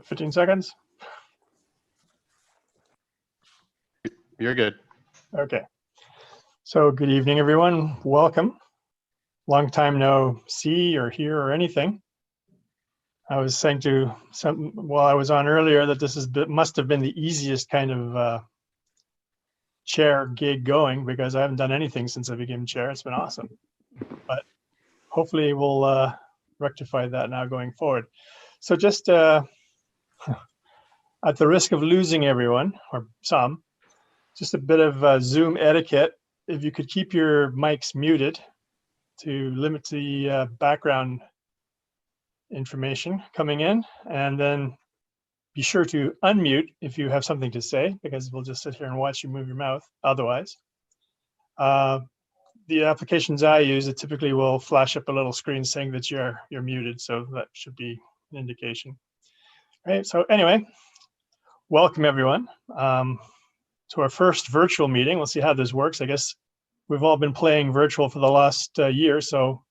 15 seconds. You're good. Okay. So good evening, everyone. Welcome. Long time no see or hear or anything. I was saying to some while I was on earlier that this must have been the easiest kind of chair gig going, because I haven't done anything since I became chair. It's been awesome. But hopefully we'll rectify that now going forward. So just at the risk of losing everyone, or some, just a bit of Zoom etiquette. If you could keep your mics muted to limit the background information coming in, and then be sure to unmute if you have something to say, because we'll just sit here and watch you move your mouth otherwise. The applications I use, it typically will flash up a little screen saying that you're muted, so that should be an indication. Right, so anyway, welcome everyone to our first virtual meeting. Let's see how this works. I guess we've all been playing virtual for the last year, so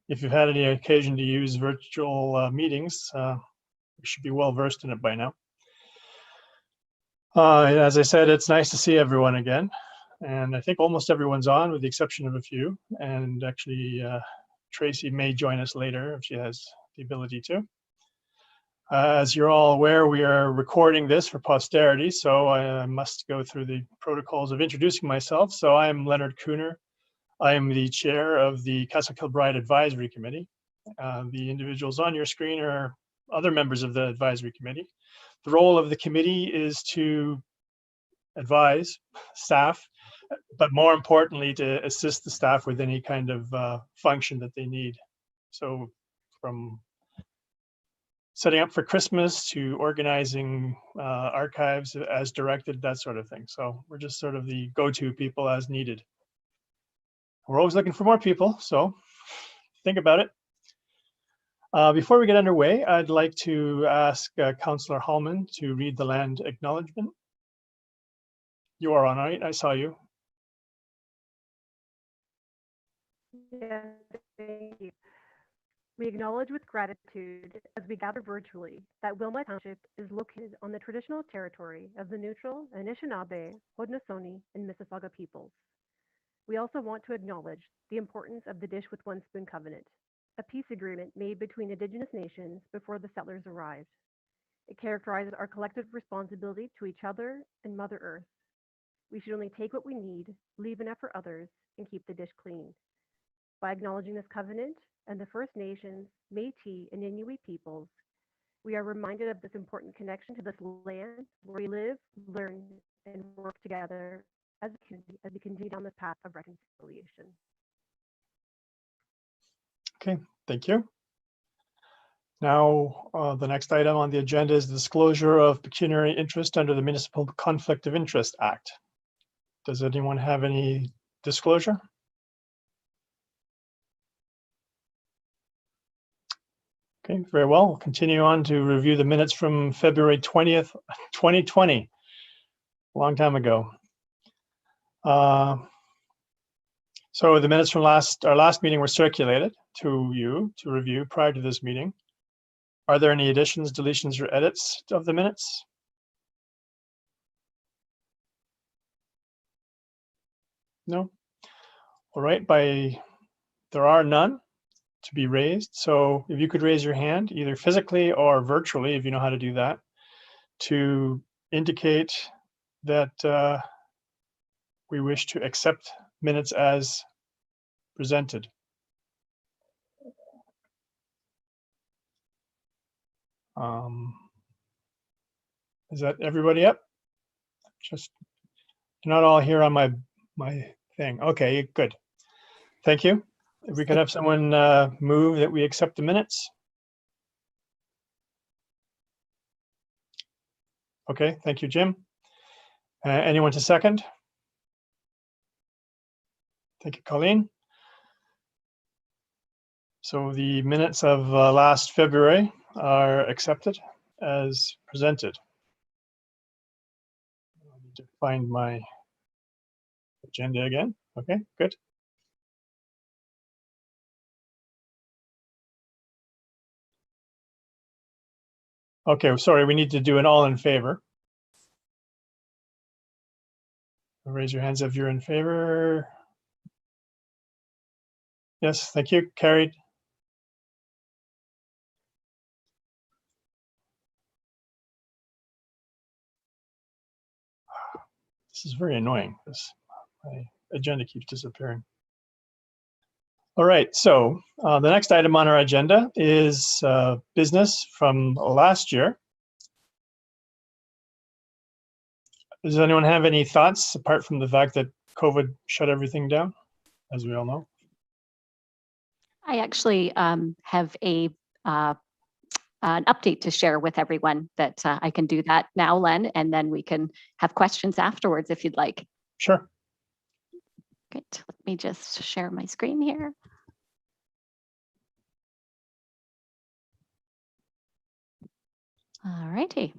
if you've had any occasion to use virtual meetings, you should be well versed in it by now. As I said, it's nice to see everyone again, and I think almost everyone's on with the exception of a few, and actually Tracy may join us later if she has the ability to. As you're all aware, we are recording this for posterity, so I must go through the protocols of introducing myself. So I'm Leonard Cooner. I am the chair of the Castle Kilbride Advisory Committee. The individuals on your screen are other members of the advisory committee. The role of the committee is to advise staff, but more importantly, to assist the staff with any kind of function that they need. So from setting up for Christmas to organizing archives as directed, that sort of thing. So we're just sort of the go-to people as needed. We're always looking for more people, so think about it. Before we get underway, I'd like to ask Councillor Hallman to read the land acknowledgement. You are on, right? I saw you. Yes, thank you. We acknowledge with gratitude as we gather virtually that Wilmot Township is located on the traditional territory of the neutral Anishinaabe, Haudenosaunee, and Mississauga peoples. We also want to acknowledge the importance of the Dish with One Spoon Covenant, a peace agreement made between Indigenous nations before the settlers arrived. It characterizes our collective responsibility to each other and Mother Earth. We should only take what we need, leave enough for others, and keep the dish clean. By acknowledging this covenant and the First Nations, Métis, and Inuit peoples, we are reminded of this important connection to this land where we live, learn, and work together as we continue down this path of reconciliation. Okay, thank you. Now, the next item on the agenda is the disclosure of pecuniary interest under the Municipal Conflict of Interest Act. Does anyone have any disclosure? Okay, very well. We'll continue on to review the minutes from February 20th, 2020, a long time ago. So the minutes from our last meeting were circulated to you to review prior to this meeting. Are there any additions, deletions, or edits of the minutes? No? All right, there are none to be raised. So if you could raise your hand, either physically or virtually, if you know how to do that, to indicate that we wish to accept minutes as presented. Is that everybody up? Just you're not all here on my thing. Okay, good. Thank you. If we could have someone move that we accept the minutes. Okay, thank you, Jim. Anyone to second? Thank you, Colleen. So the minutes of last February are accepted as presented. I need to find my agenda again. Okay, good. Okay, sorry, we need to do an all in favor. Raise your hands if you're in favor. Yes, thank you. Carried. This is very annoying because my agenda keeps disappearing. All right, so the next item on our agenda is business from last year. Does anyone have any thoughts apart from the fact that COVID shut everything down, as we all know? I actually have an update to share with everyone that I can do that now, Len, and then we can have questions afterwards if you'd like. Sure. Great. Let me just share my screen here. All righty.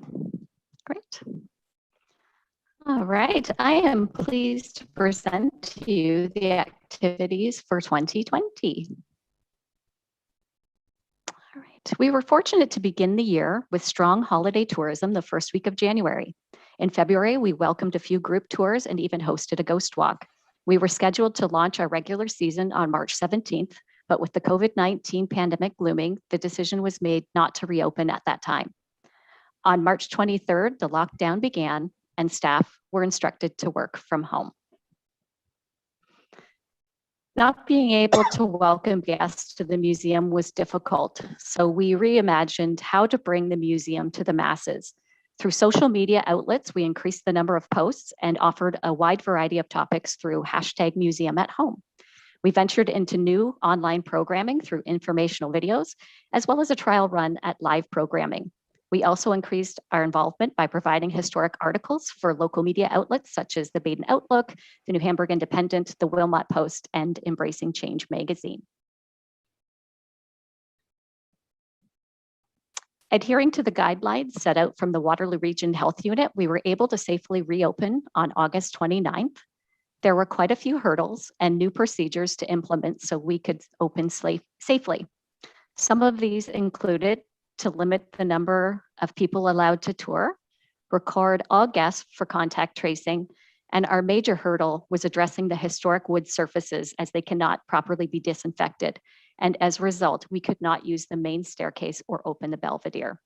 Great. All right. I am pleased to present to you the activities for 2020. All right. We were fortunate to begin the year with strong holiday tourism the first week of January. In February, we welcomed a few group tours and even hosted a ghost walk. We were scheduled to launch our regular season on March 17th, but with the COVID-19 pandemic looming, the decision was made not to reopen at that time. On March 23rd, the lockdown began and staff were instructed to work from home. Not being able to welcome guests to the museum was difficult, so we reimagined how to bring the museum to the masses. Through social media outlets, we increased the number of posts and offered a wide variety of topics through #MuseumAtHome. We ventured into new online programming through informational videos, as well as a trial run at live programming. We also increased our involvement by providing historic articles for local media outlets such as the Baden Outlook, the New Hamburg Independent, the Wilmot Post, and Embracing Change magazine. Adhering to the guidelines set out from the Waterloo Region Health Unit, we were able to safely reopen on August 29th. There were quite a few hurdles and new procedures to implement so we could open safely. Some of these included to limit the number of people allowed to tour, record all guests for contact tracing, and our major hurdle was addressing the historic wood surfaces as they cannot properly be disinfected. And as a result, we could not use the main staircase or open the Belvedere.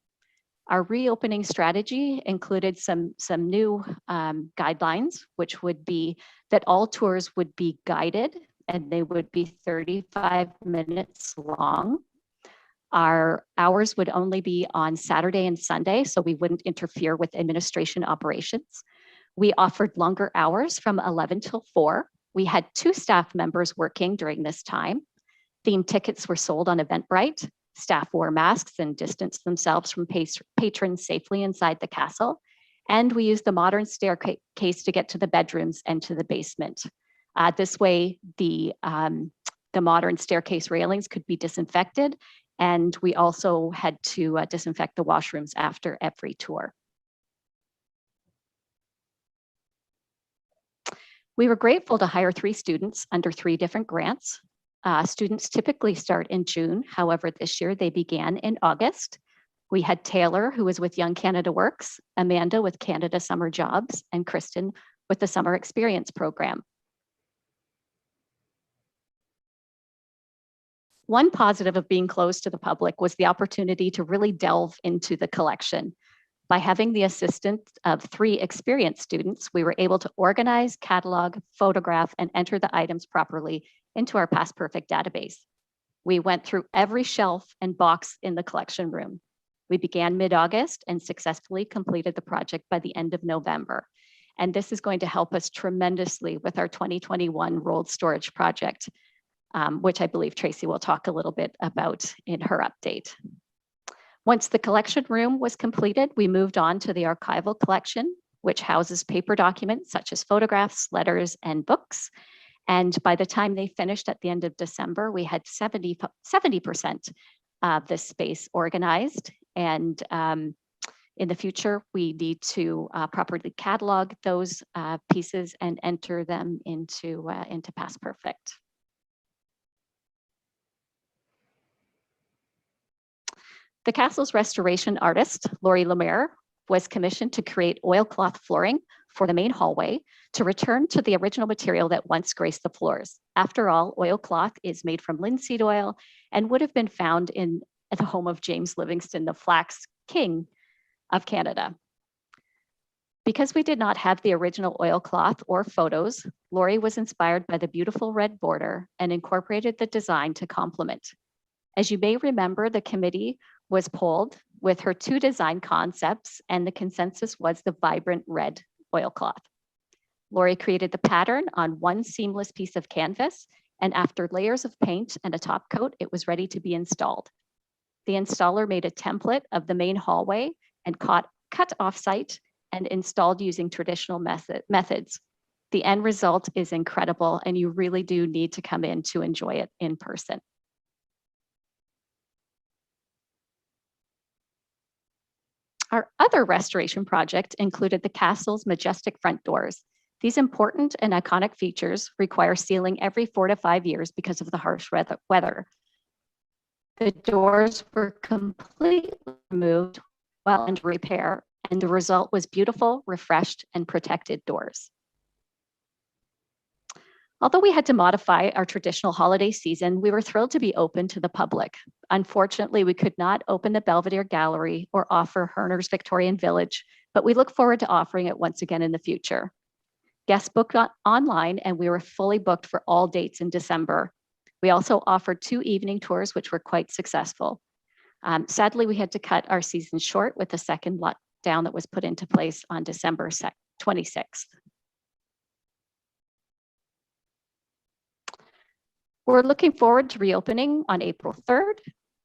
Our reopening strategy included some new guidelines, which would be that all tours would be guided and they would be 35 minutes long. Our hours would only be on Saturday and Sunday, so we wouldn't interfere with administration operations. We offered longer hours from 11 till 4. We had 2 staff members working during this time. Themed tickets were sold on Eventbrite. Staff wore masks and distanced themselves from patrons safely inside the castle. And we used the modern staircase to get to the bedrooms and to the basement. This way, the modern staircase railings could be disinfected. And we also had to disinfect the washrooms after every tour. We were grateful to hire 3 students under 3 different grants. Students typically start in June. However, this year they began in August. We had Taylor, who was with Young Canada Works, Amanda with Canada Summer Jobs, and Kristen with the Summer Experience Program. One positive of being closed to the public was the opportunity to really delve into the collection. By having the assistance of 3 experienced students, we were able to organize, catalog, photograph, and enter the items properly into our Past Perfect database. We went through every shelf and box in the collection room. We began mid-August and successfully completed the project by the end of November. And this is going to help us tremendously with our 2021 rolled storage project, which I believe Tracy will talk a little bit about in her update. Once the collection room was completed, we moved on to the archival collection, which houses paper documents such as photographs, letters, and books. And by the time they finished at the end of December, we had 70% of this space organized. And in the future, we need to properly catalog those pieces and enter them into Past Perfect. The castle's restoration artist, Laurie Lemaire, was commissioned to create oilcloth flooring for the main hallway to return to the original material that once graced the floors. After all, oilcloth is made from linseed oil and would have been found in the home of James Livingston, the Flax King of Canada. Because we did not have the original oilcloth or photos, Laurie was inspired by the beautiful red border and incorporated the design to complement. As you may remember, the committee was polled with her 2 design concepts, and the consensus was the vibrant red oilcloth. Laurie created the pattern on one seamless piece of canvas, and after layers of paint and a top coat, it was ready to be installed. The installer made a template of the main hallway and cut off-site and installed using traditional methods. The end result is incredible, and you really do need to come in to enjoy it in person. Our other restoration project included the castle's Majestic front doors. These important and iconic features require sealing every 4 to 5 years because of the harsh weather. The doors were completely removed while under repair, and the result was beautiful, refreshed, and protected doors. Although we had to modify our traditional holiday season, we were thrilled to be open to the public. Unfortunately, we could not open the Belvedere Gallery or offer Herner's Victorian Village, but we look forward to offering it once again in the future. Guests booked online, and we were fully booked for all dates in December. We also offered 2 evening tours, which were quite successful. Sadly, we had to cut our season short with the second lockdown that was put into place on December 26th. We're looking forward to reopening on April 3rd.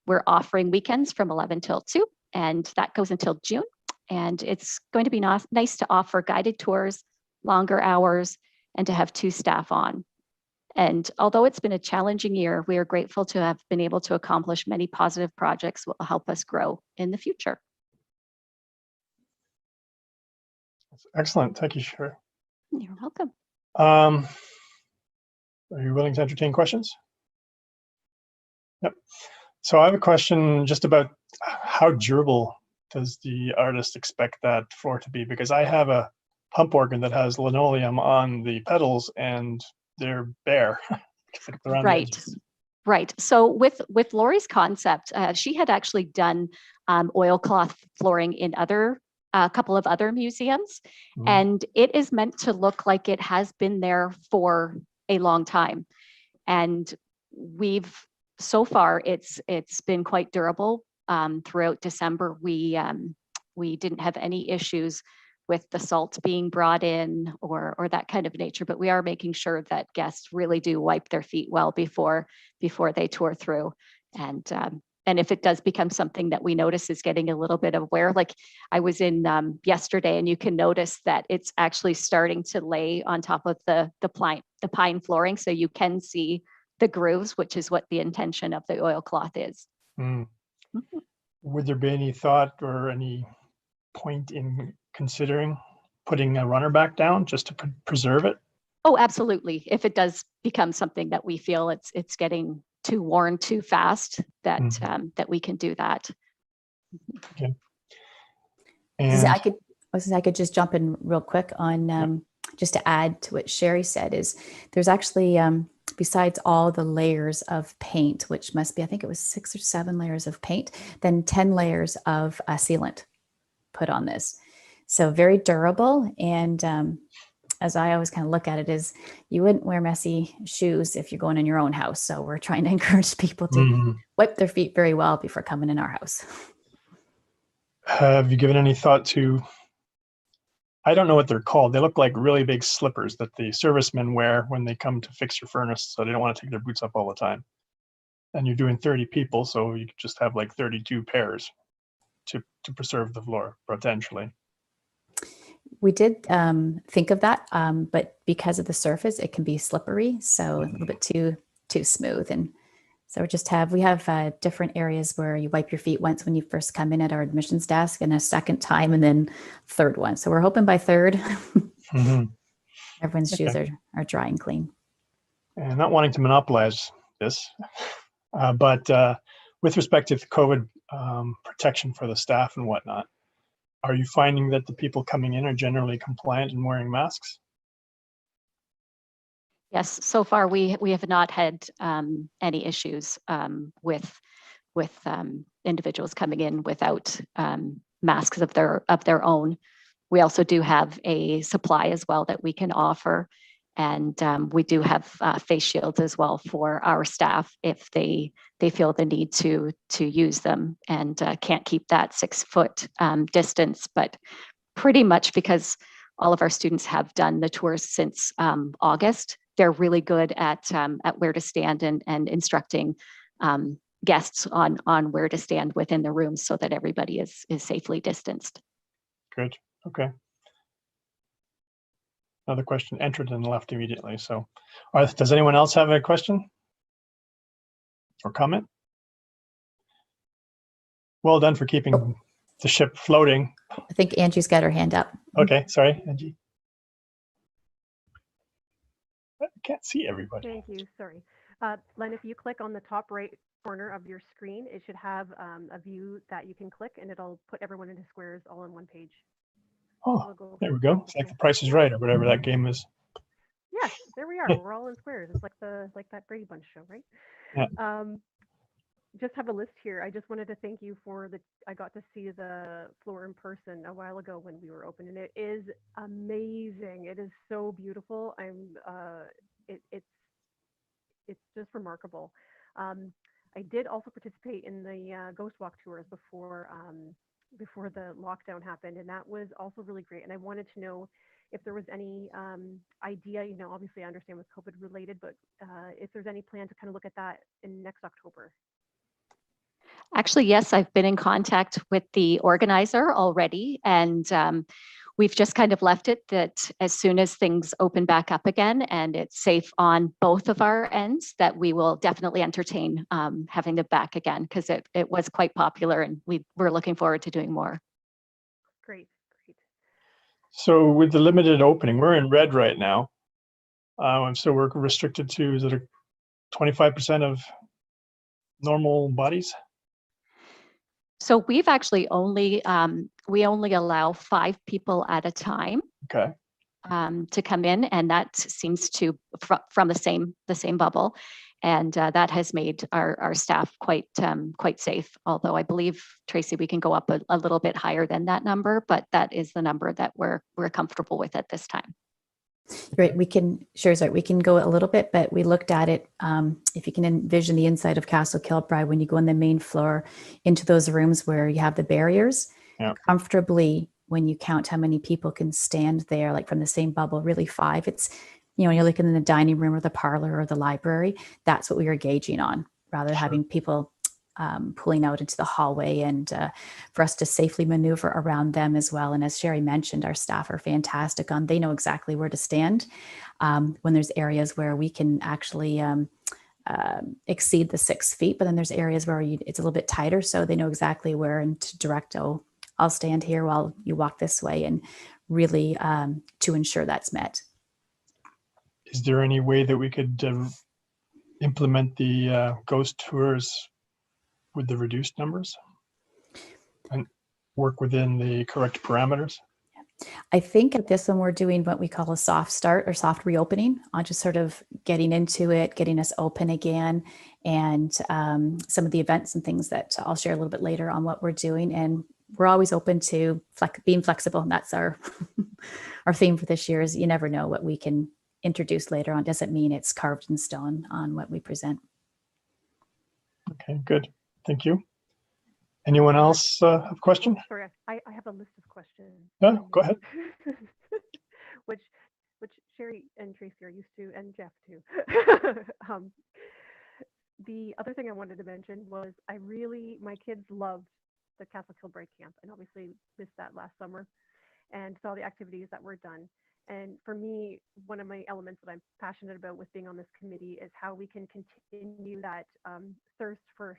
We're offering weekends from 11 till 2, and that goes until June. And it's going to be nice to offer guided tours, longer hours, and to have 2 staff on. And although it's been a challenging year, we are grateful to have been able to accomplish many positive projects that will help us grow in the future. That's excellent. Thank you, Sherry. You're welcome. Are you willing to entertain questions? Yep. So I have a question just about how durable does the artist expect that floor to be? Because I have a pump organ that has linoleum on the pedals and they're bare. Right. So with Laurie's concept, she had actually done oilcloth flooring in a couple of other museums, and it is meant to look like it has been there for a long time. And so far it's been quite durable. Throughout December, we didn't have any issues with the salt being brought in or that kind of nature, but we are making sure that guests really do wipe their feet well before they tour through. And if it does become something that we notice is getting a little bit of wear, like I was in yesterday, and you can notice that it's actually starting to lay on top of the pine flooring, so you can see the grooves, which is what the intention of the oilcloth is. Would there be any thought or any point in considering putting a runner back down just to preserve it? Oh, absolutely. If it does become something that we feel it's getting too worn too fast, that we can do that. Okay. And I could just jump in real quick on just to add to what Sherry said, is there's actually besides all the layers of paint, which must be, I think it was 6 or 7 layers of paint, then 10 layers of sealant put on this. So very durable. And as I always kind of look at it, is you wouldn't wear messy shoes if you're going in your own house. So we're trying to encourage people to wipe their feet very well before coming in our house. Have you given any thought to, I don't know what they're called. They look like really big slippers that the servicemen wear when they come to fix your furnace, so they don't want to take their boots up all the time. And you're doing 30 people, so you could just have like 32 pairs to preserve the floor, potentially. We did think of that, but because of the surface, it can be slippery, so a little bit too smooth. And so we have different areas where you wipe your feet once when you first come in at our admissions desk, and a second time, and then third one. So we're hoping by third, everyone's shoes are dry and clean. And not wanting to monopolize this, but with respect to COVID, protection for the staff and whatnot. Are you finding that the people coming in are generally compliant and wearing masks? Yes, so far we have not had any issues with individuals coming in without masks of their own. We also do have a supply as well that we can offer, and we do have face shields as well for our staff if they feel the need to use them and can't keep that 6 foot distance. But pretty much because all of our students have done the tours since August, they're really good at where to stand and instructing guests on where to stand within the room so that everybody is safely distanced. Good. Okay. Another question entered and left immediately. So does anyone else have a question or comment? Well done for keeping the ship floating. I think Angie's got her hand up. Okay, sorry, Angie. I can't see everybody. Thank you. Sorry. Len, if you click on the top right corner of your screen, it should have a view that you can click and it'll put everyone into squares all on one page. Oh, there we go. It's like The Price is Right or whatever that game is. Yes, there we are. We're all in squares. It's like that Brady Bunch show, right? Yeah. Just have a list here. I just wanted to thank you for I got to see the floor in person a while ago when we were open, and it is amazing. It is so beautiful. It's just remarkable. I did also participate in the Ghost Walk tours before the lockdown happened, and that was also really great. And I wanted to know if there was any idea, obviously I understand with COVID related, but if there's any plan to kind of look at that in next October. Actually, yes, I've been in contact with the organizer already, and we've just kind of left it that as soon as things open back up again and it's safe on both of our ends, that we will definitely entertain having them back again, because it was quite popular and we're looking forward to doing more. Great. So with the limited opening, we're in red right now. And so we're restricted to, is it a 25% of normal bodies? So we've actually only allow 5 people at a time. Okay. To come in, and that seems to from the same bubble, and that has made our staff quite safe. Although I believe, Tracy, we can go up a little bit higher than that number, but that is the number that we're comfortable with at this time. Right, we can go a little bit, but we looked at it. If you can envision the inside of Castle Kilbride, when you go on the main floor into those rooms where you have the barriers, comfortably, when you count how many people can stand there, like from the same bubble, really 5. It's, you're looking in the dining room or the parlor or the library. That's what we were gauging on, rather than having people pulling out into the hallway, and for us to safely maneuver around them as well. And as Sherry mentioned, our staff are fantastic they know exactly where to stand when there's areas where we can actually exceed the 6 feet, but then there's areas where it's a little bit tighter, so they know exactly where and to direct, I'll stand here while you walk this way, and really to ensure that's met. Is there any way that we could implement the ghost tours with the reduced numbers and work within the correct parameters? I think at this one, we're doing what we call a soft start or soft reopening on just sort of getting into it, getting us open again, and some of the events and things that I'll share a little bit later on what we're doing. And we're always open to being flexible. And that's our our theme for this year is you never know what we can introduce later on. Doesn't mean it's carved in stone on what we present. Okay, good. Thank you. Anyone else have a question? Sorry, I have a list of questions. Yeah, go ahead. which Sherry and Tracy are used to, and Jeff too. The other thing I wanted to mention was my kids loved the Castle Kilbride camp, and obviously missed that last summer, and saw the activities that were done. And for me, one of my elements that I'm passionate about with being on this committee is how we can continue that thirst for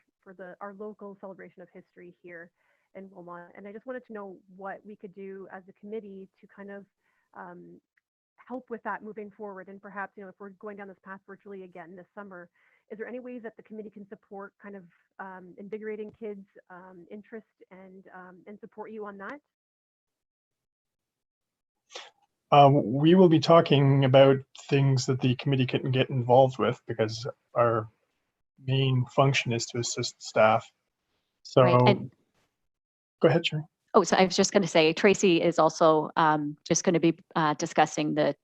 our local celebration of history here in Wilmot. And I just wanted to know what we could do as a committee to kind of help with that moving forward? And perhaps, if we're going down this path virtually again this summer, is there any ways that the committee can support kind of invigorating kids' interest and support you on that? We will be talking about things that the committee can get involved with, because our main function is to assist staff. So Right. go ahead, Sherry. Oh, so I was just going to say, Tracy is also just going to be discussing the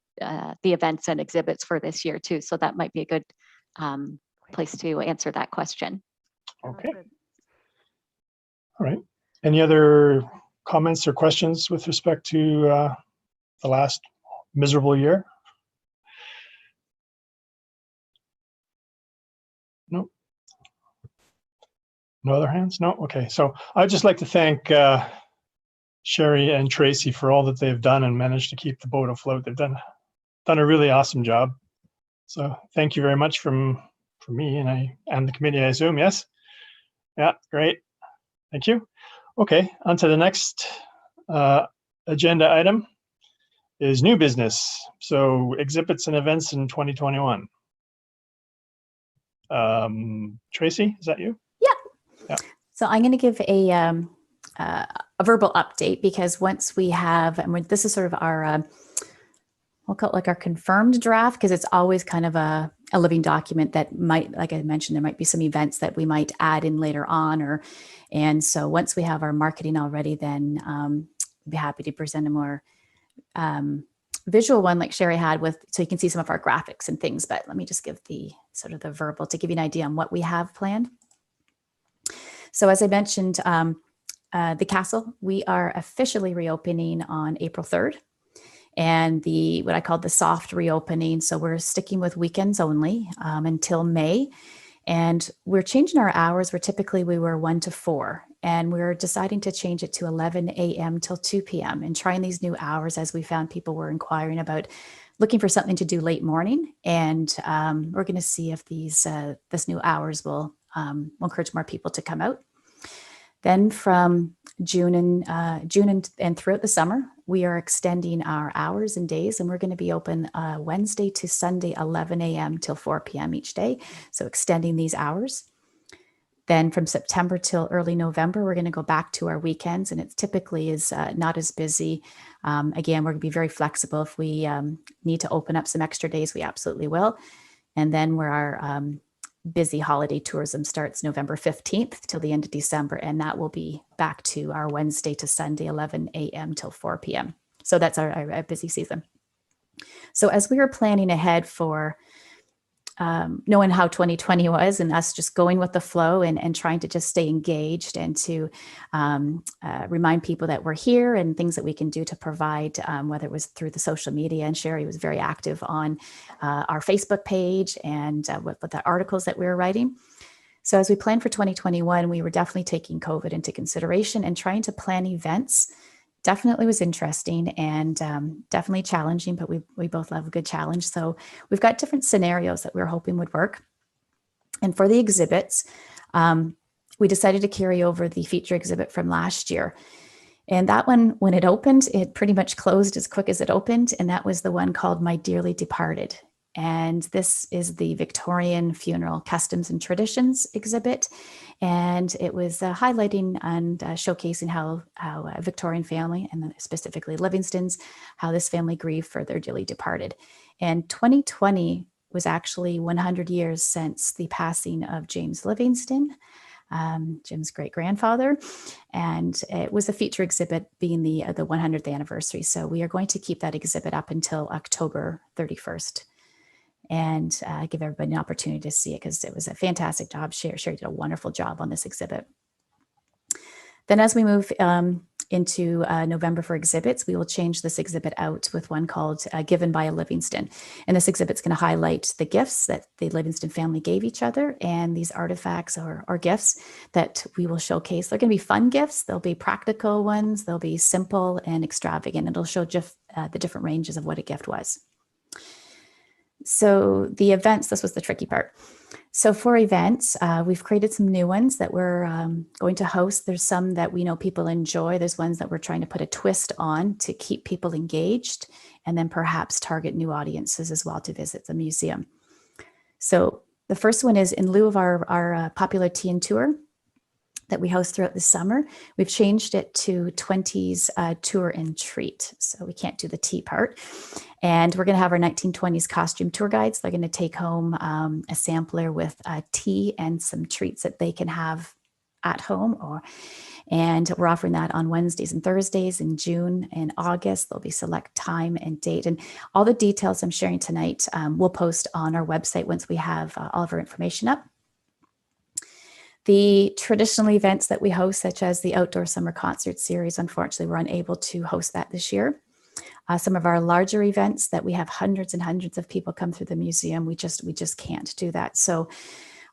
events and exhibits for this year too. So that might be a good place to answer that question. Okay. All right. Any other comments or questions with respect to the last miserable year? No. No other hands? No? Okay. So I'd just like to thank Sherry and Tracy for all that they've done and managed to keep the boat afloat. They've done a really awesome job. So thank you very much from me and the committee, I assume. Yes? Yeah, great. Thank you. Okay, on to the next agenda item is new business. So exhibits and events in 2021. Tracy, is that you? Yeah. So I'm going to give a verbal update, because once we have, and this is sort of our, we'll call it like our confirmed draft, because it's always kind of a living document that might, like I mentioned, there might be some events that we might add in later on, and so once we have our marketing already, then I'd be happy to present a more visual one like Sherry had so you can see some of our graphics and things. But let me just give the sort of the verbal to give you an idea on what we have planned. So as I mentioned, the castle, we are officially reopening on April 3rd. And what I call the soft reopening. So we're sticking with weekends only until May. And we're changing our hours where typically we were 1 to 4. And we're deciding to change it to 11 a.m. till 2 p.m. and trying these new hours, as we found people were inquiring about looking for something to do late morning. And we're going to see if this new hours will encourage more people to come out. Then from June and throughout the summer, we are extending our hours and days, and we're going to be open Wednesday to Sunday, 11 a.m. till 4 p.m. each day. So extending these hours. Then from September till early November, we're going to go back to our weekends, and it typically is not as busy. Again, we're going to be very flexible. If we need to open up some extra days, we absolutely will. And then where our busy holiday tourism starts November 15th till the end of December, and that will be back to our Wednesday to Sunday, 11 a.m. till 4 p.m. So that's our busy season. So as we were planning ahead for knowing how 2020 was, and us just going with the flow and trying to just stay engaged and to remind people that we're here and things that we can do to provide, whether it was through the social media, and Sherry was very active on our Facebook page and with the articles that we were writing. So as we planned for 2021, we were definitely taking COVID into consideration, and trying to plan events definitely was interesting and definitely challenging, but we both love a good challenge. So we've got different scenarios that we were hoping would work. And for the exhibits, we decided to carry over the feature exhibit from last year. And that one, when it opened, it pretty much closed as quick as it opened. And that was the one called My Dearly Departed. And this is the Victorian Funeral Customs and Traditions exhibit. And it was highlighting and showcasing how a Victorian family, and specifically Livingstons, how this family grieved for their dearly departed. And 2020 was actually 100 years since the passing of James Livingston, Jim's great-grandfather. And it was a feature exhibit being the 100th anniversary. So we are going to keep that exhibit up until October 31st. And give everybody an opportunity to see it, because it was a fantastic job. Sherry did a wonderful job on this exhibit. Then as we move into November for exhibits, we will change this exhibit out with one called Given by a Livingston. And this exhibit's going to highlight the gifts that the Livingston family gave each other, and these artifacts or gifts that we will showcase. They're going to be fun gifts. There'll be practical ones. They'll be simple and extravagant. It'll show just the different ranges of what a gift was. So the events, this was the tricky part. So for events, we've created some new ones that we're going to host. There's some that we know people enjoy. There's ones that we're trying to put a twist on to keep people engaged and then perhaps target new audiences as well to visit the museum. So the first one is in lieu of our popular tea and tour that we host throughout the summer, we've changed it to Twenties Tour and Treat. So we can't do the tea part. And we're going to have our 1920s costume tour guides. They're going to take home a sampler with tea and some treats that they can have at home. And we're offering that on Wednesdays and Thursdays in June and August. There'll be select time and date. And all the details I'm sharing tonight, we'll post on our website once we have all of our information up. The traditional events that we host, such as the Outdoor Summer Concert Series, unfortunately, we're unable to host that this year. Some of our larger events that we have hundreds and hundreds of people come through the museum, we just can't do that. So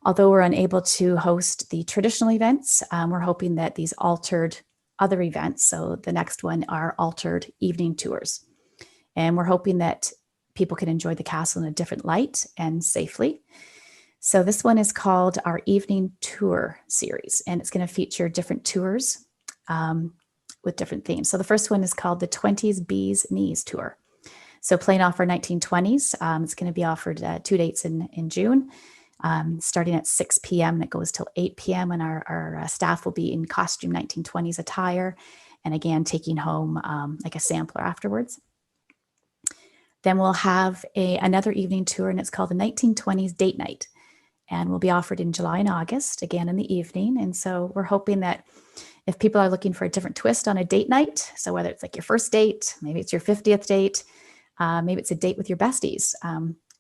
although we're unable to host the traditional events, we're hoping that these altered other events, so the next one are altered evening tours. And we're hoping that people can enjoy the castle in a different light and safely. So this one is called our Evening Tour Series, and it's going to feature different tours with different themes. So the first one is called the 20s Bees Knees Tour. So playing off our 1920s, it's going to be offered 2 dates in June, starting at 6 p.m. and it goes till 8 p.m. And our staff will be in costume 1920s attire, and again, taking home like a sampler afterwards. Then we'll have another evening tour, and it's called the 1920s Date Night. And will be offered in July and August, again in the evening. And so we're hoping that if people are looking for a different twist on a date night, so whether it's like your first date, maybe it's your 50th date, maybe it's a date with your besties,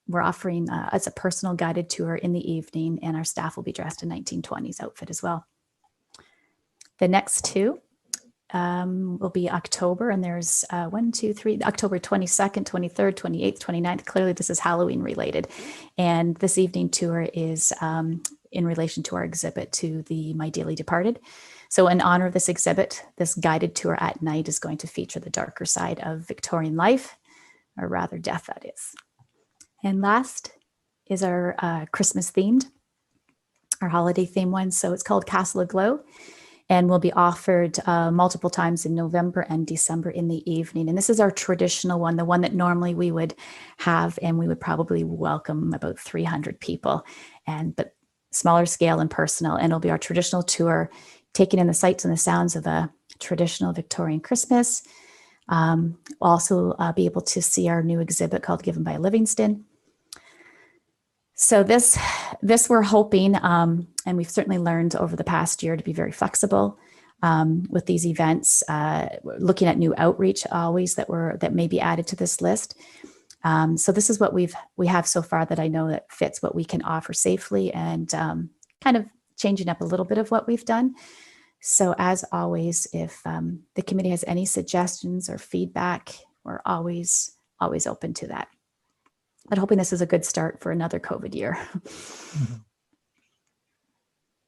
we're offering as a personal guided tour in the evening, and our staff will be dressed in 1920s outfit as well. The next two will be October, and there's October 22nd, 23rd, 28th, 29th. Clearly this is Halloween related. And this evening tour is in relation to our exhibit to the My Dearly Departed. So in honor of this exhibit, this guided tour at night is going to feature the darker side of Victorian life, or rather death, that is. And last is our Christmas themed, our holiday theme one. So it's called Castle Aglow, and will be offered multiple times in November and December in the evening. And this is our traditional one, the one that normally we would have, and we would probably welcome about 300 people, but smaller scale and personal. And it'll be our traditional tour, taking in the sights and the sounds of a traditional Victorian Christmas. We'll also be able to see our new exhibit called Given by Livingston. So this we're hoping, and we've certainly learned over the past year to be very flexible with these events, looking at new outreach always that may be added to this list. So this is what we have so far that I know that fits what we can offer safely, and kind of changing up a little bit of what we've done. So as always, if the committee has any suggestions or feedback, we're always open to that. But hoping this is a good start for another COVID year.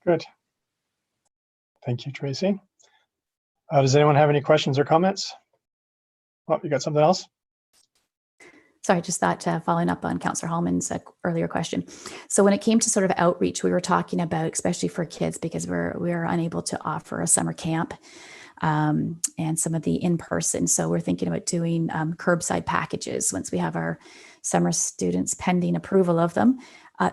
Good. Thank you, Tracy. Does anyone have any questions or comments? Oh, you got something else? Sorry, just thought following up on Councillor Hallman's earlier question. So when it came to sort of outreach, we were talking about, especially for kids, because we're unable to offer a summer camp and some of the in-person. So we're thinking about doing curbside packages once we have our summer students pending approval of them.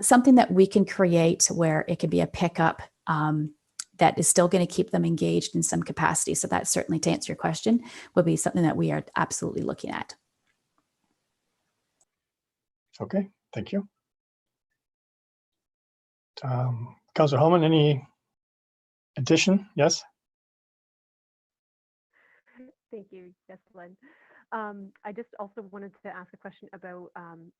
Something that we can create where it could be a pickup that is still going to keep them engaged in some capacity. So that certainly, to answer your question, would be something that we are absolutely looking at. Okay, thank you. Councillor Holman, any addition? Yes? Thank you. Yes, Glenn. I just also wanted to ask a question about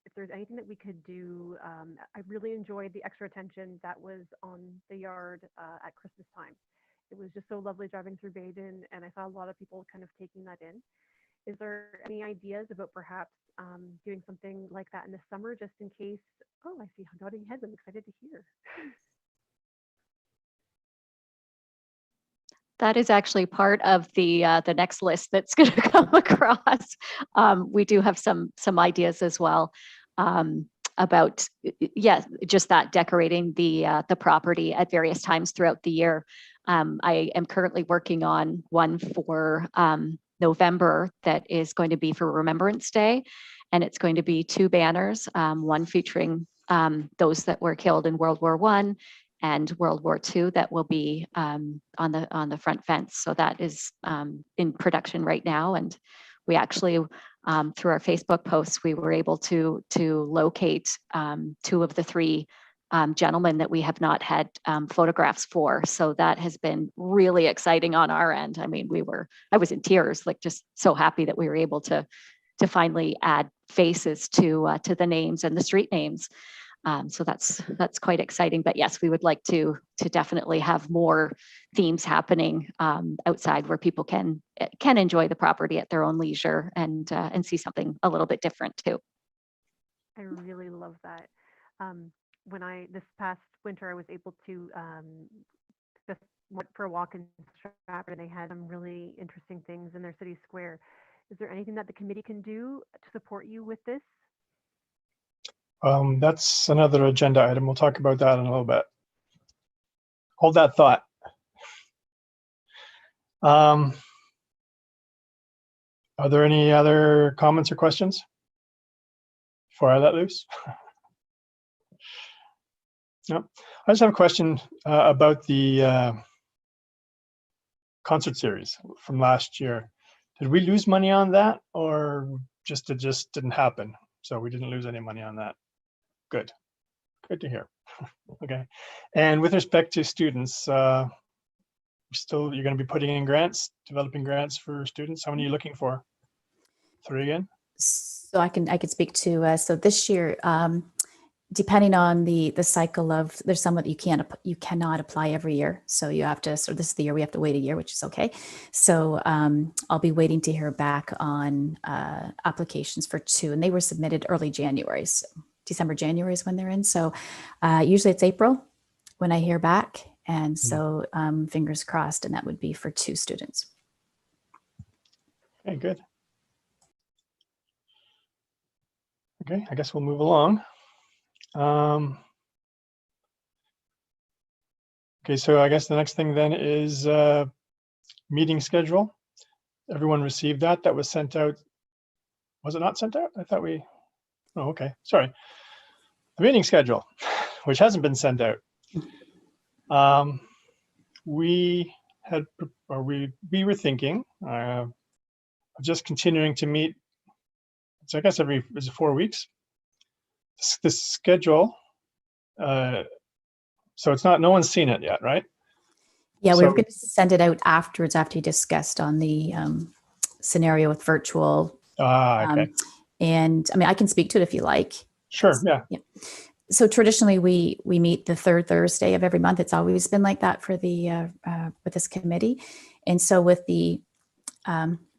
if there's anything that we could do. I really enjoyed the extra attention that was on the yard at Christmas time. It was just so lovely driving through Baden, and I saw a lot of people kind of taking that in. Is there any ideas about perhaps doing something like that in the summer, just in case? Oh, I see nodding heads. I'm excited to hear. That is actually part of the next list that's going to come across. We do have some ideas as well about, just that, decorating the property at various times throughout the year. I am currently working on one for November that is going to be for Remembrance Day. And it's going to be 2 banners, one featuring those that were killed in World War I and World War II that will be on the front fence. So that is in production right now. And we actually, through our Facebook posts, we were able to locate 2 of the 3 gentlemen that we have not had photographs for. So that has been really exciting on our end. I mean, I was in tears, like just so happy that we were able to finally add faces to the names and the street names. So that's quite exciting. But yes, we would like to definitely have more themes happening outside where people can enjoy the property at their own leisure and see something a little bit different too. I really love that. This past winter, I was able to just went for a walk in Stratford, and they had some really interesting things in their city square. Is there anything that the committee can do to support you with this? That's another agenda item. We'll talk about that in a little bit. Hold that thought. Are there any other comments or questions before I let loose? No. I just have a question about the concert series from last year. Did we lose money on that, or it just didn't happen? So we didn't lose any money on that. Good. Good to hear. Okay. And with respect to students, you're going to be putting in grants, developing grants for students. How many are you looking for? 3 again? So I can speak to, so this year, depending on the cycle of, there's some that you cannot apply every year. So you have to, so this is the year we have to wait a year, which is okay. So I'll be waiting to hear back on applications for 2, and they were submitted early January. So December, January is when they're in. So usually it's April when I hear back. And so fingers crossed, and that would be for 2 students. Okay, good. Okay, I guess we'll move along. Okay, so I guess the next thing then is meeting schedule. Everyone received that. That was sent out. Was it not sent out? I thought oh, okay, sorry. The meeting schedule, which hasn't been sent out. We were thinking of just continuing to meet. So I guess every 4 weeks. The schedule. So it's not. No one's seen it yet, right? Yeah, we were going to send it out afterwards after you discussed on the scenario with virtual. Okay. And I mean, I can speak to it if you like. Sure. Yeah. So traditionally, we meet the 3rd Thursday of every month. It's always been like that for the with this committee, and so with the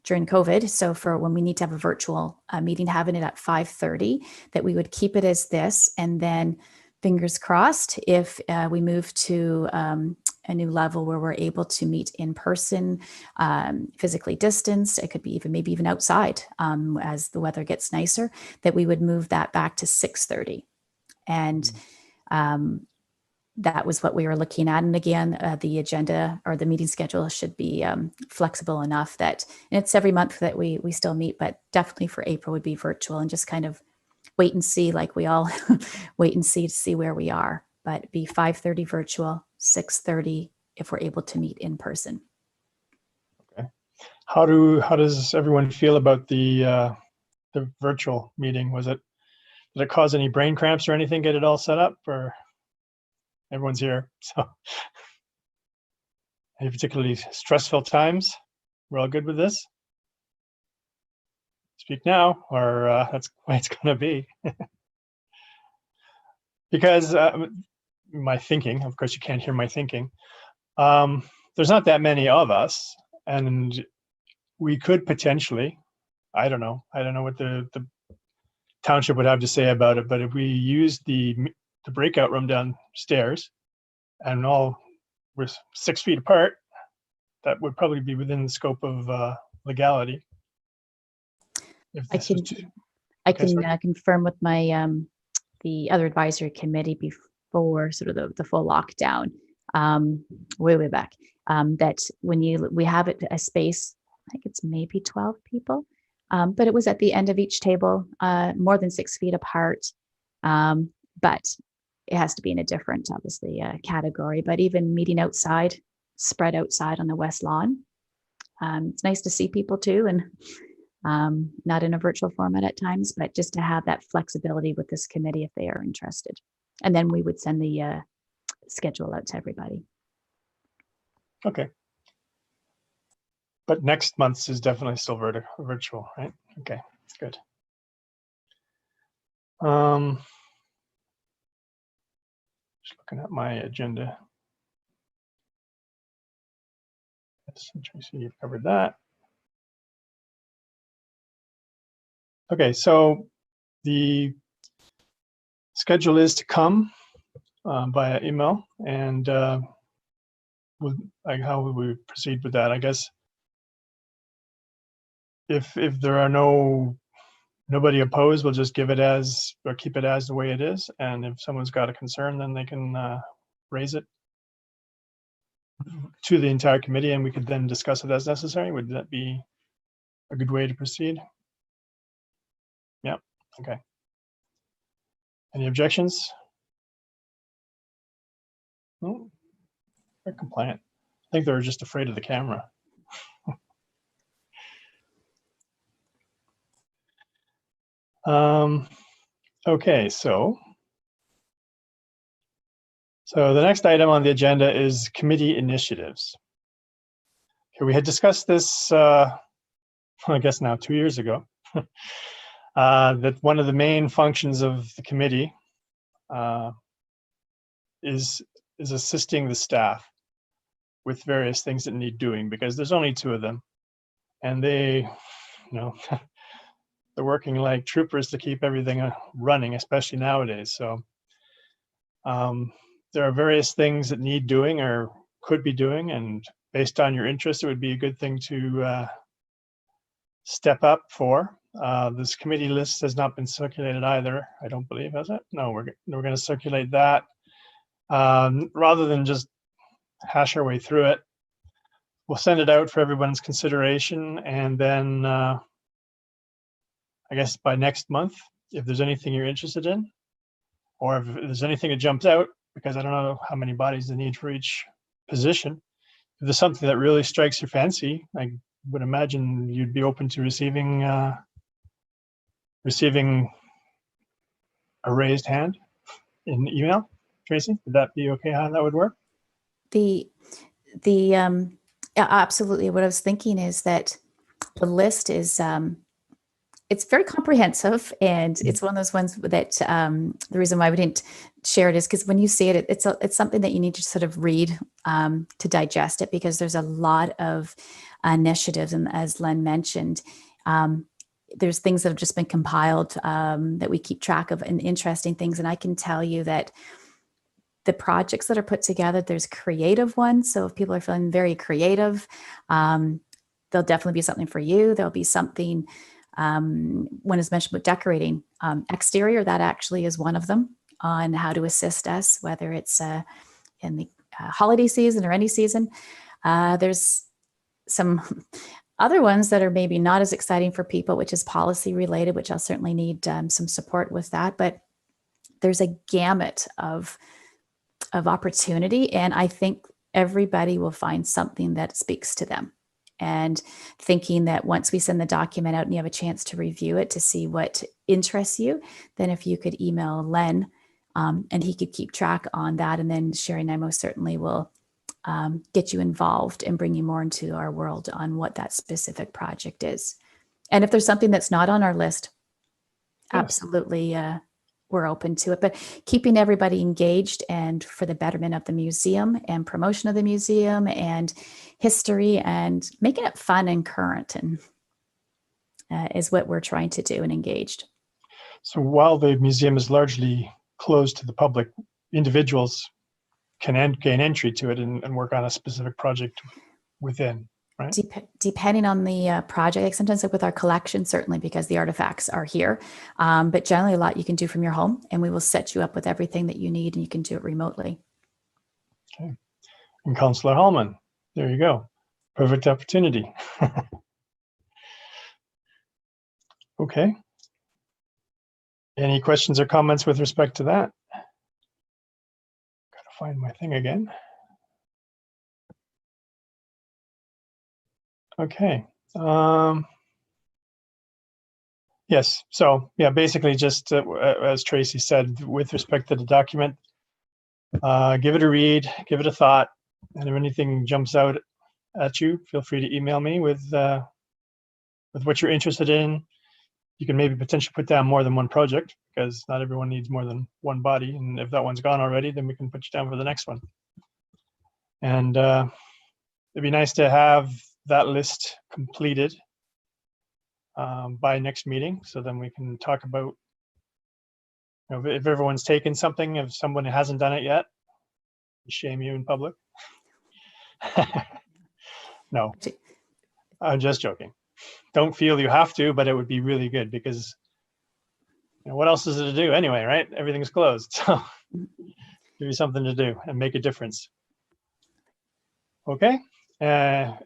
during COVID, so for when we need to have a virtual meeting, having it at 5:30, that we would keep it as this, and then fingers crossed if we move to a new level where we're able to meet in person, physically distanced. It could be maybe even outside as the weather gets nicer, that we would move that back to 6:30. And that was what we were looking at. And again, the agenda or the meeting schedule should be flexible enough that, and it's every month that we still meet, but definitely for April would be virtual, and just kind of wait and see, like we all wait and see to see where we are. But be 5:30 virtual, 6:30 if we're able to meet in person. Okay. How does everyone feel about the virtual meeting? Did it cause any brain cramps or anything? Get it all set up, or everyone's here? So any particularly stressful times? We're all good with this? Speak now, or that's the way it's going to be. Because my thinking, of course, you can't hear my thinking. There's not that many of us, and we could potentially, I don't know what the township would have to say about it, but if we use the breakout room downstairs and all we're 6 feet apart, that would probably be within the scope of legality. I can confirm with my the other advisory committee before sort of the full lockdown, way back, that when we have it a space I think it's maybe 12 people. But it was at the end of each table, more than 6 feet apart. But it has to be in a different, obviously, category. But even meeting outside, spread outside on the west lawn. It's nice to see people too, and not in a virtual format at times, but just to have that flexibility with this committee if they are interested. And then we would send the schedule out to everybody. Okay. But next month's is definitely still virtual, right? Okay, that's good. Just looking at my agenda. Yes, Tracy, you've covered that. Okay, so the schedule is to come via email, and how would we proceed with that? I guess if there are nobody opposed, we'll just give it as, or keep it as the way it is. And if someone's got a concern, then they can raise it to the entire committee, and we could then discuss it as necessary. Would that be a good way to proceed? Yeah, okay. Any objections? No, they're compliant. I think they're just afraid of the camera. Okay, so the next item on the agenda is committee initiatives. Okay, we had discussed this, I guess now 2 years ago, that one of the main functions of the committee is assisting the staff with various things that need doing, because there's only 2 of them, and they, they're working like troopers to keep everything running, especially nowadays. So there are various things that need doing or could be doing, and based on your interest, it would be a good thing to step up for. This committee list has not been circulated either, I don't believe, has it? No, we're going to circulate that. Rather than just hash our way through it, we'll send it out for everyone's consideration, and then I guess by next month, if there's anything you're interested in, or if there's anything that jumps out, because I don't know how many bodies they need for each position. If there's something that really strikes your fancy, I would imagine you'd be open to receiving a raised hand in email. Tracy, would that be okay? How that would work? Yeah, absolutely. What I was thinking is that the list is it's very comprehensive, and it's one of those ones that the reason why we didn't share it is because when you see it, it's something that you need to sort of read to digest it, because there's a lot of initiatives, and as Len mentioned, there's things that have just been compiled that we keep track of, and interesting things. And I can tell you that the projects that are put together, there's creative ones. So if people are feeling very creative, there'll definitely be something for you. There'll be something, when it's mentioned about decorating exterior, that actually is one of them on how to assist us, whether it's in the holiday season or any season. There's some other ones that are maybe not as exciting for people, which is policy related, which I'll certainly need some support with that. But there's a gamut of opportunity, and I think everybody will find something that speaks to them. And thinking that once we send the document out and you have a chance to review it to see what interests you, then if you could email Len and he could keep track on that, and then Sherry and I most certainly will get you involved and bring you more into our world on what that specific project is. And if there's something that's not on our list, absolutely we're open to it. But keeping everybody engaged and for the betterment of the museum and promotion of the museum and history, and making it fun and current, and is what we're trying to do and engaged. So while the museum is largely closed to the public, individuals can gain entry to it and work on a specific project within, right? Depending on the project, like sometimes like with our collection, certainly because the artifacts are here, but generally a lot you can do from your home, and we will set you up with everything that you need, and you can do it remotely. Okay. And Councillor Hallman, there you go. Perfect opportunity. Okay. Any questions or comments with respect to that? Gotta find my thing again. Okay. Yes. So yeah, basically just as Tracy said, with respect to the document, give it a read, give it a thought, and if anything jumps out at you, feel free to email me with what you're interested in. You can maybe potentially put down more than one project, because not everyone needs more than one body. And if that one's gone already, then we can put you down for the next one. And it'd be nice to have that list completed by next meeting. So then we can talk about, if everyone's taken something, if someone hasn't done it yet, shame you in public. No, I'm just joking. Don't feel you have to, but it would be really good, because what else is it to do anyway, right? Everything's closed. So give you something to do and make a difference. Okay. I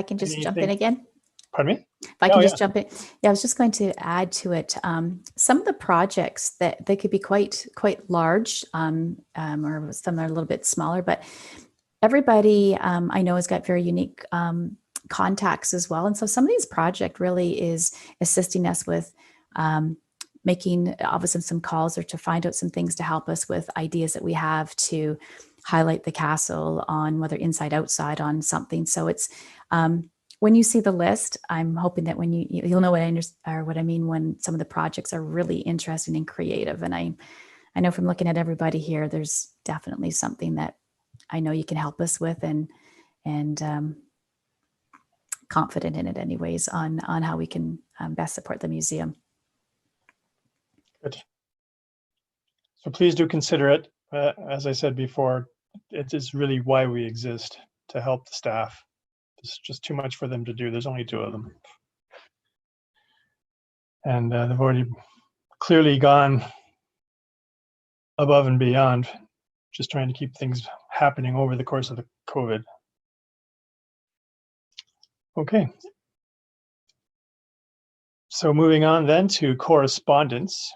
can just jump in again. Pardon me? If I can just jump in. Yeah, I was just going to add to it. Some of the projects that they could be quite large, or some are a little bit smaller, but everybody I know has got very unique contacts as well. And so some of these projects really is assisting us with making obviously some calls, or to find out some things to help us with ideas that we have to highlight the castle on, whether inside, outside, on something. So it's when you see the list, I'm hoping that when you'll know what I mean when some of the projects are really interesting and creative. And I know from looking at everybody here, there's definitely something that I know you can help us with, and confident in it anyways on how we can best support the museum. Good. So please do consider it. As I said before, it is really why we exist, to help the staff. It's just too much for them to do. There's only 2 of them. And they've already clearly gone above and beyond, just trying to keep things happening over the course of the COVID. Okay. So moving on then to correspondence.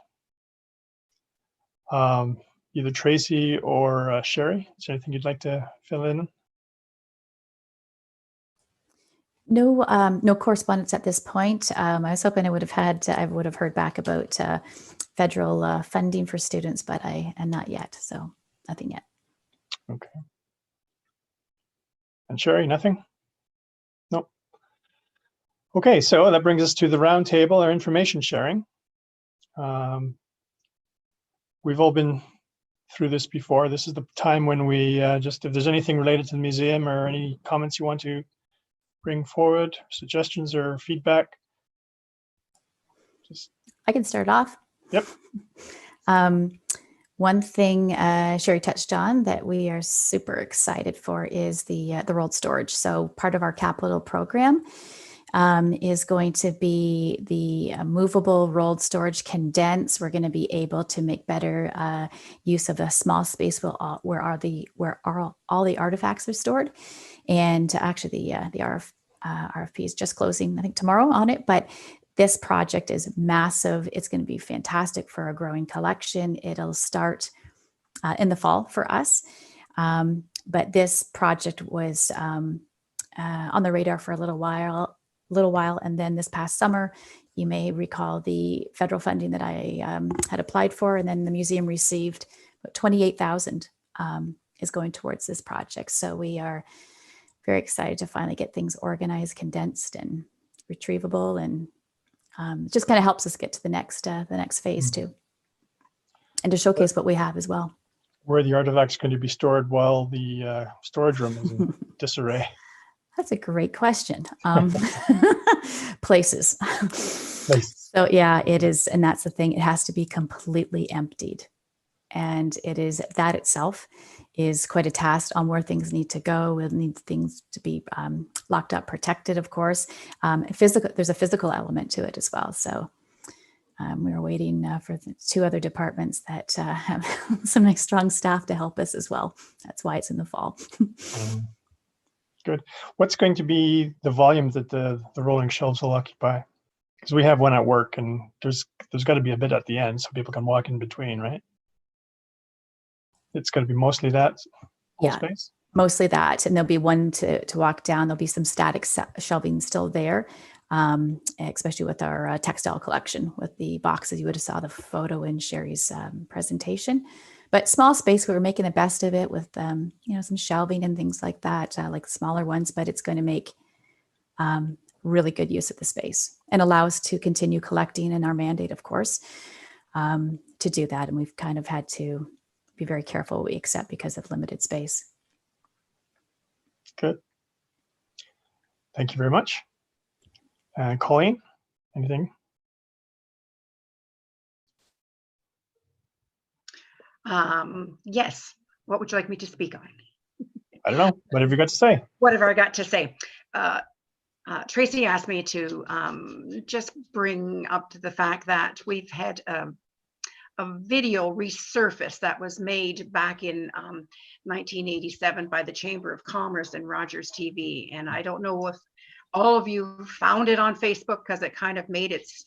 Either Tracy or Sherry, is there anything you'd like to fill in? No correspondence at this point. I was hoping I would have heard back about federal funding for students, but and not yet. So nothing yet. Okay. And Sherry, nothing? Nope. Okay, so that brings us to the roundtable, our information sharing. We've all been through this before. This is the time when we if there's anything related to the museum or any comments you want to bring forward, suggestions or feedback. I can start off. Yep. One thing Sherry touched on that we are super excited for is the rolled storage. So part of our capital program is going to be the movable rolled storage condense. We're going to be able to make better use of a small space where all the artifacts are stored. And actually the RFP is just closing, I think, tomorrow on it. But this project is massive. It's going to be fantastic for a growing collection. It'll start in the fall for us. But this project was on the radar for a little while. And then this past summer, you may recall the federal funding that I had applied for, and then the museum received $28,000 is going towards this project. So we are very excited to finally get things organized, condensed, and retrievable, and it just kind of helps us get to the next phase too, and to showcase what we have as well. Where are the artifacts going to be stored while the storage room is in disarray? That's a great question. Places. So yeah, it is. And that's the thing. It has to be completely emptied. And it is, that itself is quite a task on where things need to go. We'll need things to be locked up, protected, of course. There's a physical element to it as well. So we are waiting for the 2 other departments that have some nice strong staff to help us as well. That's why it's in the fall. Good. What's going to be the volume that the rolling shelves will occupy? Because we have one at work, and there's got to be a bit at the end so people can walk in between, right? It's going to be mostly that whole Yeah. space. Mostly that, and there'll be one to walk down. There'll be some static shelving still there, especially with our textile collection, with the boxes. You would have saw the photo in Sherry's presentation. But small space, we were making the best of it with some shelving and things like that, like smaller ones. But it's going to make really good use of the space and allow us to continue collecting, and our mandate, of course, to do that. And we've kind of had to be very careful what we accept because of limited space. Good. Thank you very much. Colleen, anything? Yes. What would you like me to speak on? I don't know. What have you got to say? Whatever I got to say. Tracy asked me to just bring up to the fact that we've had a video resurface that was made back in 1987 by the Chamber of Commerce and Rogers TV. And I don't know if all of you found it on Facebook, because it kind of made its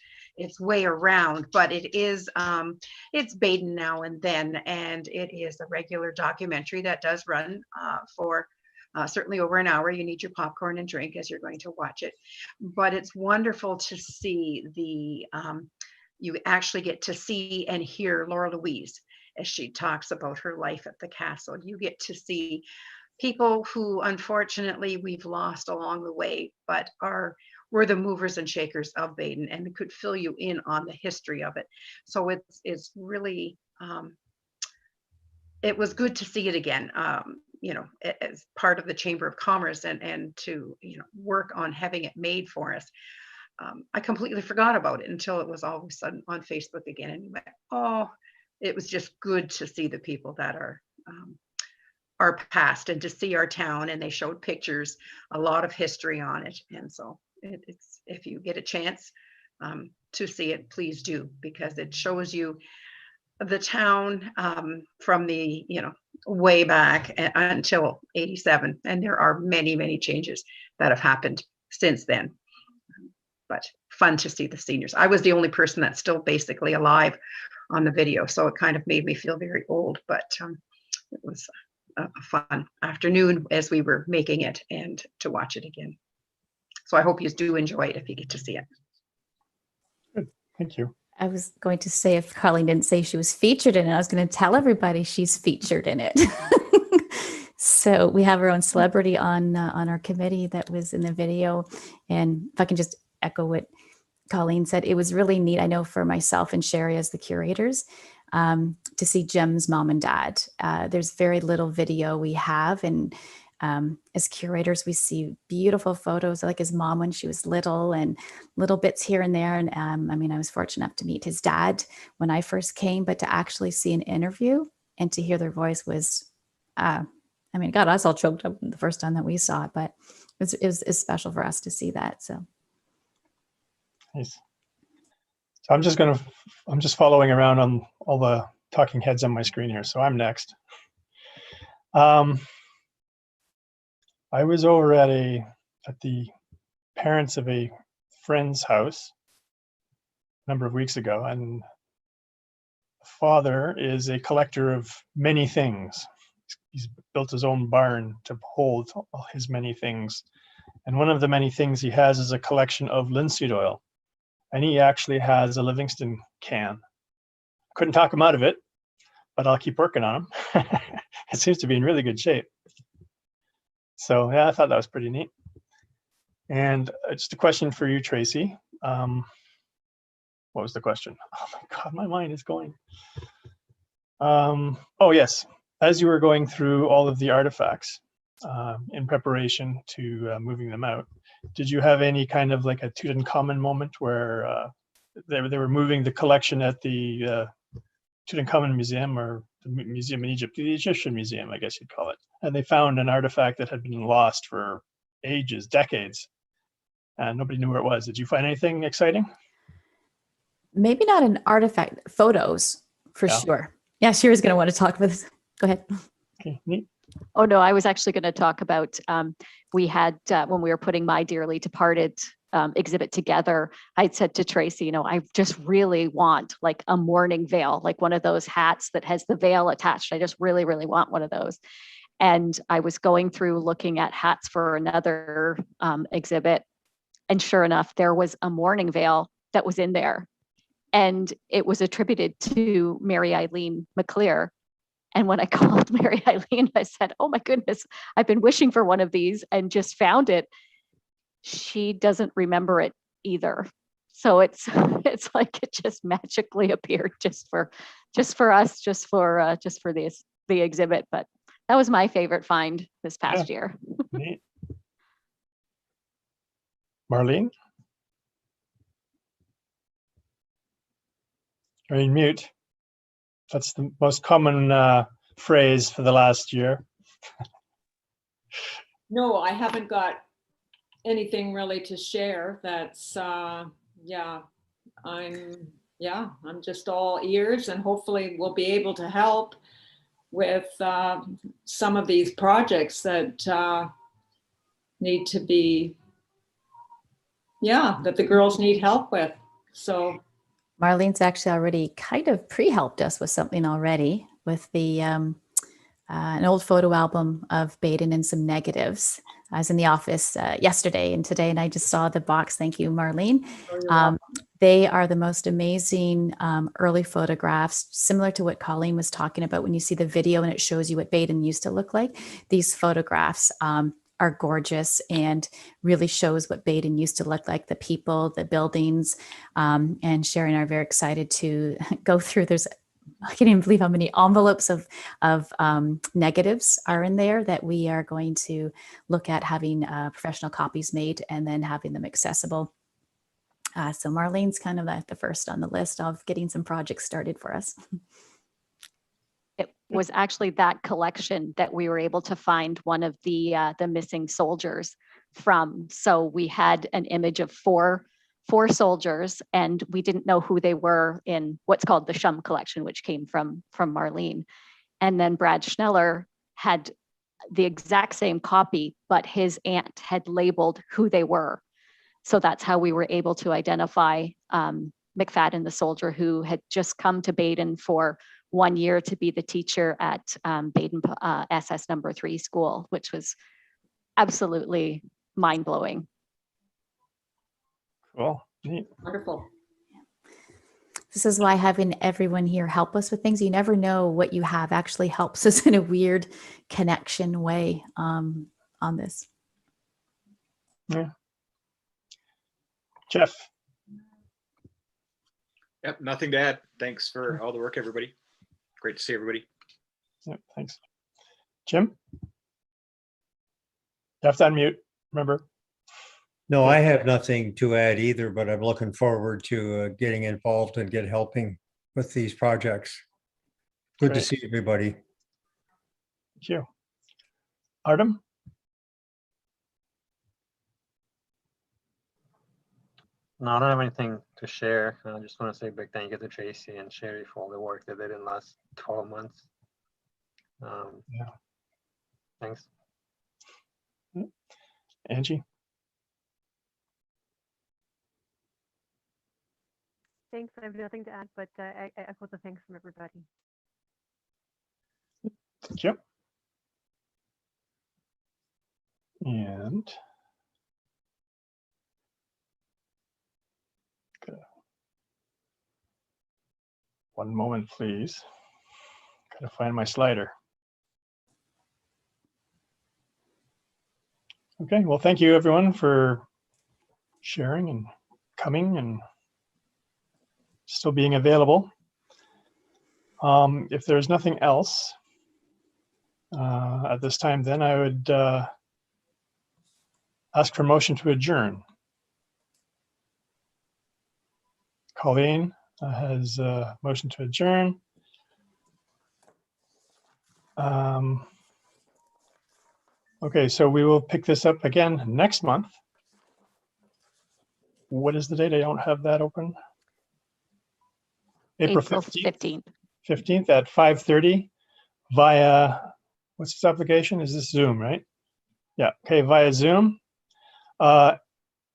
way around, but it is it's Baden now and then, and it is a regular documentary that does run for certainly over an hour. You need your popcorn and drink as you're going to watch it, but it's wonderful to see the you actually get to see and hear Laura Louise as she talks about her life at the castle. You get to see people who unfortunately we've lost along the way, but were the movers and shakers of Baden, and could fill you in on the history of it. So it's really, it was good to see it again, as part of the Chamber of Commerce, and to work on having it made for us. I completely forgot about it until it was all of a sudden on Facebook again, and you went, oh, it was just good to see the people that are past, and to see our town, and they showed pictures, a lot of history on it. And so it's, if you get a chance to see it, please do, because it shows you the town from the way back until 87, and there are many, many changes that have happened since then. But fun to see the seniors. I was the only person that's still basically alive on the video, so it kind of made me feel very old, but it was a fun afternoon as we were making it, and to watch it again. So I hope you do enjoy it if you get to see it. Good. Thank you. I was going to say, if Colleen didn't say she was featured in it, I was going to tell everybody she's featured in it. So we have our own celebrity on our committee that was in the video. And if I can just echo what Colleen said, it was really neat. I know for myself and Sherry as the curators, to see Jim's mom and dad. There's very little video we have, and as curators, we see beautiful photos like his mom when she was little, and little bits here and there. And I was fortunate enough to meet his dad when I first came, but to actually see an interview and to hear their voice was, it got us all choked up the first time that we saw it, but it was special for us to see that. So. Nice. So I'm just following around on all the talking heads on my screen here. So I'm next. I was over at the parents of a friend's house a number of weeks ago, and the father is a collector of many things. He's built his own barn to hold all his many things. And one of the many things he has is a collection of linseed oil. And he actually has a Livingston can. Couldn't talk him out of it, but I'll keep working on him. It seems to be in really good shape. So yeah, I thought that was pretty neat. And just a question for you, Tracy. What was the question? Oh my God, my mind is going. Oh yes, as you were going through all of the artifacts in preparation to moving them out, did you have any kind of like a Tutankhamun moment where they were moving the collection at the Tutankhamun Museum, or the Museum in Egypt, the Egyptian Museum, I guess you'd call it, and they found an artifact that had been lost for ages, decades, and nobody knew where it was. Did you find anything exciting? Maybe not an artifact, photos for sure. Yeah, Shira's going to want to talk about this. Go ahead. Okay, neat. Oh no, I was actually going to talk about, we had, when we were putting My Dearly Departed exhibit together, I'd said to Tracy, you know, I just really want like a mourning veil, like one of those hats that has the veil attached. I just really, really want one of those. And I was going through looking at hats for another exhibit. And sure enough, there was a mourning veil that was in there. And it was attributed to Mary Eileen McClear. And when I called Mary Eileen, I said, oh my goodness, I've been wishing for one of these and just found it. She doesn't remember it either. So it's like it just magically appeared just for us, just for the exhibit. But that was my favorite find this past year. Neat. Marlene? Are you mute? That's the most common phrase for the last year. No, I haven't got anything really to share. That's I'm just all ears, and hopefully we'll be able to help with some of these projects that need to be, that the girls need help with. So Marlene's actually already kind of pre-helped us with something already with the an old photo album of Baden and some negatives. I was in the office yesterday and today, and I just saw the box. Thank you, Marlene. They are the most amazing early photographs, similar to what Colleen was talking about when you see the video and it shows you what Baden used to look like. These photographs are gorgeous and really shows what Baden used to look like, the people, the buildings, and Sherry and I are very excited to go through. I can't even believe how many envelopes of negatives are in there that we are going to look at having professional copies made and then having them accessible. So Marlene's kind of the first on the list of getting some projects started for us. It was actually that collection that we were able to find one of the missing soldiers from. So we had an image of four soldiers, and we didn't know who they were in what's called the Shum collection, which came from Marlene. And then Brad Schneller had the exact same copy, but his aunt had labeled who they were. So that's how we were able to identify McFadden, the soldier who had just come to Baden for 1 year to be the teacher at Baden SS number 3 school, which was absolutely mind-blowing. Cool. Neat. wonderful. This is why having everyone here help us with things, you never know what you have actually helps us in a weird connection way on this. Yeah. Jeff? Yep, nothing to add. Thanks for all the work, everybody. Great to see everybody. Yep, thanks. Jim? You have to unmute, remember? No, I have nothing to add either, but I'm looking forward to getting involved and helping with these projects. Good to Great. see everybody. Thank you. Artem? No, I don't have anything to share. I just want to say a big thank you to Tracy and Sherry for all the work they did in the last 12 months. Yeah. Thanks. Angie? Thanks. I have nothing to add, but I echo the thanks from everybody. Thank you. And okay. One moment, please. Gotta find my slider. Okay, well, thank you everyone for sharing and coming and still being available. If there's nothing else at this time, then I would ask for motion to adjourn. Colleen has a motion to adjourn. Okay, so we will pick this up again next month. What is the date? I don't have that open. April 15th. 15th at 5:30 via, what's this application? Is this Zoom, right? Yeah, okay, via Zoom.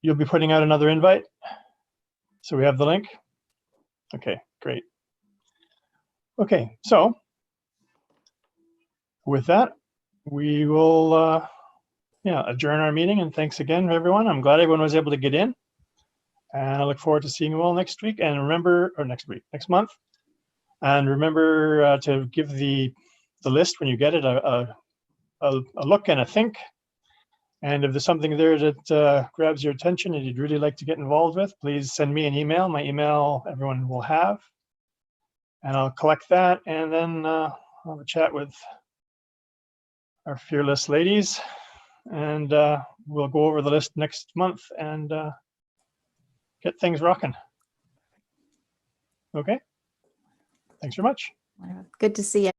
you'll be putting out another invite. So we have the link. Okay, great. Okay, so with that, we will adjourn our meeting, and thanks again, everyone. I'm glad everyone was able to get in, and I look forward to seeing you all next week. And remember, or next month. And remember to give the list when you get it a look and a think. And if there's something there that grabs your attention and you'd really like to get involved with, please send me an email. My email everyone will have. And I'll collect that, and then I'll have a chat with our fearless ladies. And we'll go over the list next month and get things rocking. Okay. Thanks very much. Good to see you.